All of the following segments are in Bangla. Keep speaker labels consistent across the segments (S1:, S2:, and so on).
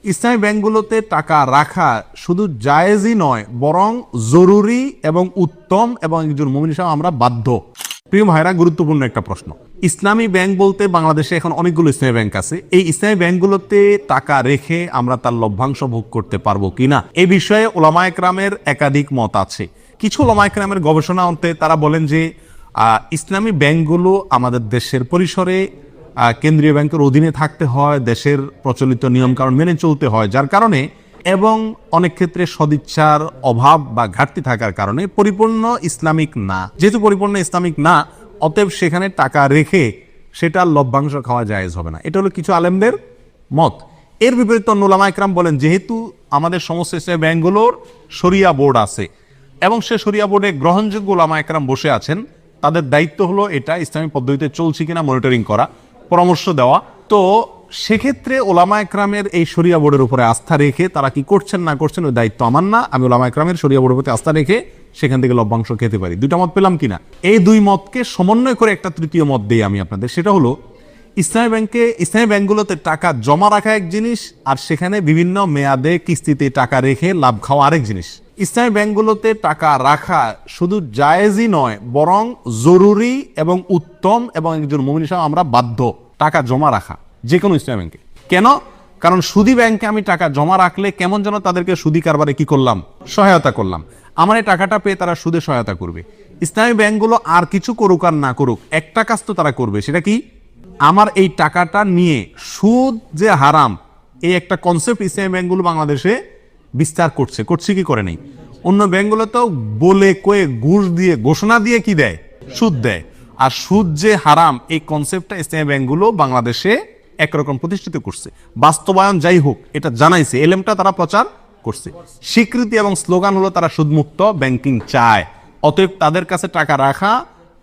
S1: ইসলামী ব্যাংকগুলোতে টাকা রাখা শুধু জায়েজই নয়, বরং জরুরি এবং উত্তম, এবং একজন মুমিন হিসেবে আমরা বাধ্য। প্রিয় ভাইরা, গুরুত্বপূর্ণ একটা প্রশ্ন। ইসলামী ব্যাংক বলতে বাংলাদেশে এখন অনেকগুলো ইসলামী ব্যাংক আছে। এই ইসলামী ব্যাংকগুলোতে টাকা রেখে আমরা তার লভ্যাংশ ভোগ করতে পারবো কিনা, এই বিষয়ে ওলামা একরামের একাধিক মত আছে। কিছু ওলামা একরামের গবেষণা অন্তে তারা বলেন যে ইসলামী ব্যাংকগুলো আমাদের দেশের পরিসরে কেন্দ্রীয় ব্যাংকের অধীনে থাকতে হয়, দেশের প্রচলিত নিয়মকানুন মেনে চলতে হয়, যার কারণে এবং অনেক ক্ষেত্রে সদিচ্ছার অভাব বা ঘাটতি থাকার কারণে পরিপূর্ণ ইসলামিক না। যেহেতু পরিপূর্ণ ইসলামিক না, অতএব সেখানে টাকা রেখে সেটার লভ্যাংশ খাওয়া জায়েজ হবে না। এটা হলো কিছু আলেমদের মত। এর বিপরীতে উলামা ইকরাম বলেন, যেহেতু আমাদের সমস্ত ইসলামী ব্যাংকগুলোর শরিয়া বোর্ড আছে এবং সে শরিয়া বোর্ডে গ্রহণযোগ্য উলামা ইকরাম বসে আছেন, তাদের দায়িত্ব হলো এটা ইসলামী পদ্ধতিতে চলছে কিনা মনিটরিং করা, পরামর্শ দেওয়া। তো সেক্ষেত্রে ওলামা একরামের এই শরিয়া বোর্ডের উপরে আস্থা রেখে তারা কি করছেন না করছেন ওই দায়িত্ব আমার না। আমি ওলামা একরামের শরিয়া বোর্ডের প্রতি আস্থা রেখে সেখান থেকে লভ্যাংশ খেতে পারি। দুইটা মত পেলাম কিনা? এই দুই মতকে সমন্বয় করে একটা তৃতীয় মত দিই আমি আপনাদের। সেটা হলো ইসলামী ব্যাংকগুলোতে টাকা জমা রাখা এক জিনিস, আর সেখানে বিভিন্ন মেয়াদে কিস্তিতে টাকা রেখে লাভ খাওয়া আরেক জিনিস। ইসলামী ব্যাংকগুলোতে টাকা রাখা শুধু জায়েজই নয়, বরং জরুরি এবং উত্তম, এবং একজন মুমিন হিসেবে আমরা বাধ্য টাকা জমা রাখা যে কোনো ইসলামী ব্যাংকে। কেন? কারণ সুদী ব্যাংকে আমি টাকা জমা রাখলে কেমন যেন তাদেরকে সুদী কারবারে কি করলাম, সহায়তা করলাম। আমার এই টাকাটা পেয়ে তারা সুদে সহায়তা করবে। ইসলামী ব্যাংকগুলো আর কিছু করুক আর না করুক, একটা কাজ তো তারা করবে, সেটা কি? আমার এই টাকাটা নিয়ে সুদ যে হারাম, এই একটা কনসেপ্ট ইসলামী ব্যাংকগুলো বাংলাদেশে বিস্তার করছে কি করে নেই। অন্য ব্যাংকগুলো তো বলে কয়ে ঘুষ দিয়ে ঘোষণা দিয়ে কি দেয়, সুদ দেয়। আর সুদ যে হারাম, এই কনসেপ্টটা ইসলামী ব্যাংকগুলো বাংলাদেশে একরকম প্রতিষ্ঠিত করছে। বাস্তবায়ন যাই হোক, এটা জানাইছে, এলেমটা তারা প্রচার করছে। স্বীকৃতি এবং স্লোগান হলো তারা সুদমুক্ত ব্যাংকিং চায়। অতএব তাদের কাছে টাকা রাখা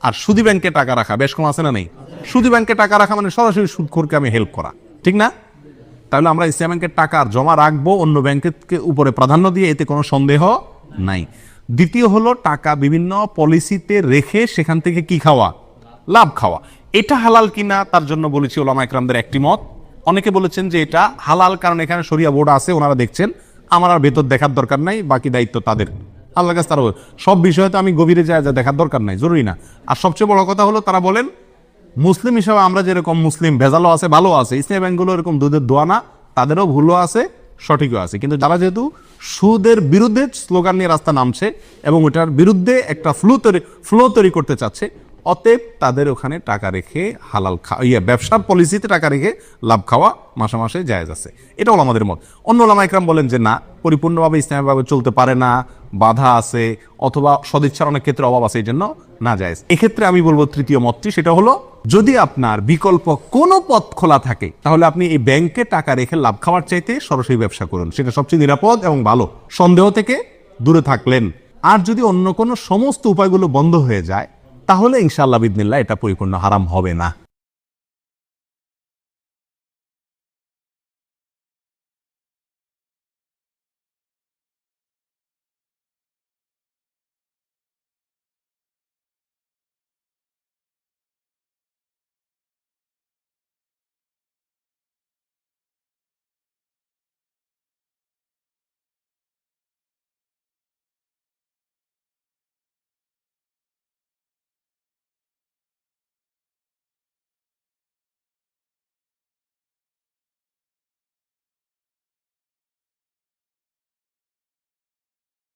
S1: আর সুদী ব্যাংকে টাকা রাখা বেশ কম আছে না নেই? সুদী ব্যাংকে টাকা রাখা মানে সরাসরি সুদখোরকে আমি হেল্প করা, ঠিক না? তাহলে আমরা ইসলামী ব্যাংকের টাকা জমা রাখবো অন্য ব্যাংকের উপরে প্রাধান্য দিয়ে, এতে কোনো সন্দেহ নাই। দ্বিতীয় হলো টাকা বিভিন্ন পলিসিতে রেখে সেখান থেকে কি খাওয়া, লাভ খাওয়া। এটা হালাল কিনা তার জন্য বলেছি ওলামা একরামদের একটি মত। অনেকে বলেছেন যে এটা হালাল, কারণ এখানে শরিয়া বোর্ড আছে, ওনারা দেখছেন, আমার আর ভেতর দেখার দরকার নাই, বাকি দায়িত্ব তাদের, আল্লাহর কাছে তারা সব বিষয়ে তো আমি গভীরে যা দেখার দরকার নাই, জরুরি না। আর সবচেয়ে বড় কথা হলো তারা বলেন মুসলিম হিসাবে আমরা যেরকম মুসলিম, ভেজালও আছে ভালো আছে, ইসলামী ব্যাংকগুলো এরকম দুধের দোয়া না, তাদেরও ভুলও আছে সঠিকও আছে। কিন্তু যারা যেহেতু সুদের বিরুদ্ধে স্লোগান নিয়ে রাস্তা নামছে এবং ওটার বিরুদ্ধে একটা ফ্লো তৈরি করতে চাচ্ছে, অতএব তাদের ওখানে টাকা রেখে হালাল ব্যবসার পলিসিতে টাকা রেখে লাভ খাওয়া মাসে মাসে জায়েজ আছে। এটা হলো আমাদের মত। অন্য ওলামা ইকরাম বলেন যে না, পরিপূর্ণভাবে ইসলামীভাবে চলতে পারে না, বাধা আছে, অথবা সদিচ্ছার অনেক ক্ষেত্রে অভাব আছে, এই জন্য না জায়েজ। এক্ষেত্রে আমি বলবো তৃতীয় মতটি, সেটা হলো যদি আপনার বিকল্প কোনো পথ খোলা থাকে, তাহলে আপনি এই ব্যাংকে টাকা রেখে লাভ খাওয়ার চাইতে সরাসরি ব্যবসা করুন, সেটা সবচেয়ে নিরাপদ এবং ভালো, সন্দেহ থেকে দূরে থাকলেন। আর যদি অন্য কোনো সমস্ত উপায়গুলো বন্ধ হয়ে যায়, তাহলে ইনশাআল্লাহ বিদিনিল্লাহ এটা পরিপূর্ণ হারাম হবে না।